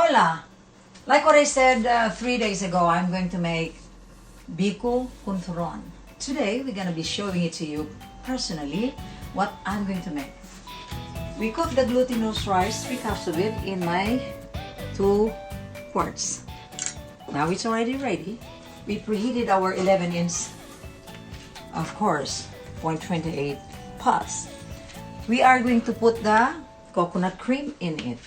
Hola! Like what I said 3 days ago, I'm going to make Biko con turon. Today, we're going to be showing it to you personally what I'm going to make. We cook the glutinous rice, 3 cups of it, in my 2 quarts. Now it's already ready. We preheated our 11-inch, of course, 0.28 pots. We are going to put the coconut cream in it.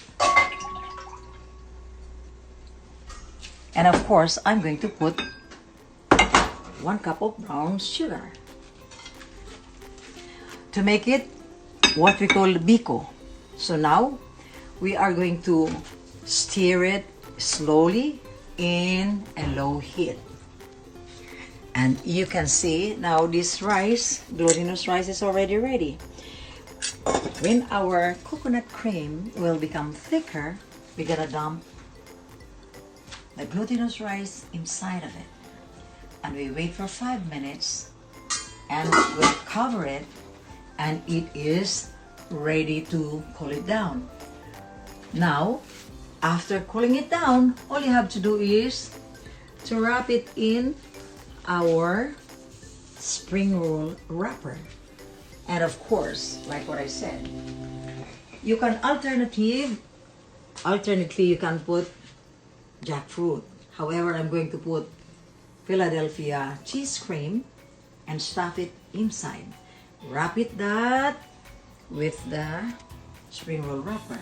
And of course, I'm going to put 1 cup of brown sugar to make it what we call Biko. So now, we are going to stir it slowly in a low heat. And you can see now this rice, glutinous rice, is already ready. When our coconut cream will become thicker, we're gonna dump the glutinous rice inside of it. And we wait for 5 minutes and we'll cover it, and it is ready to cool it down. Now, after cooling it down, all you have to do is to wrap it in our spring roll wrapper. And of course, like what I said, you can alternately you can put jackfruit. However, I'm going to put Philadelphia cheese cream and stuff it inside. Wrap it that with the spring roll wrapper.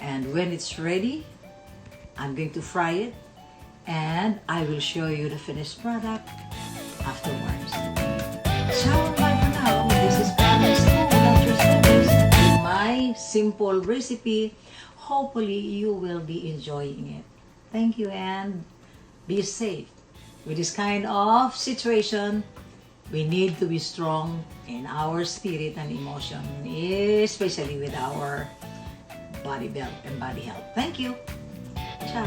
And when it's ready, I'm going to fry it, and I will show you the finished product afterwards. Ciao, bye for now. This is Carmen's with my simple recipe. Hopefully, you will be enjoying it. Thank you, and be safe. With this kind of situation, we need to be strong in our spirit and emotion, especially with our body belt and body health. Thank you. Ciao.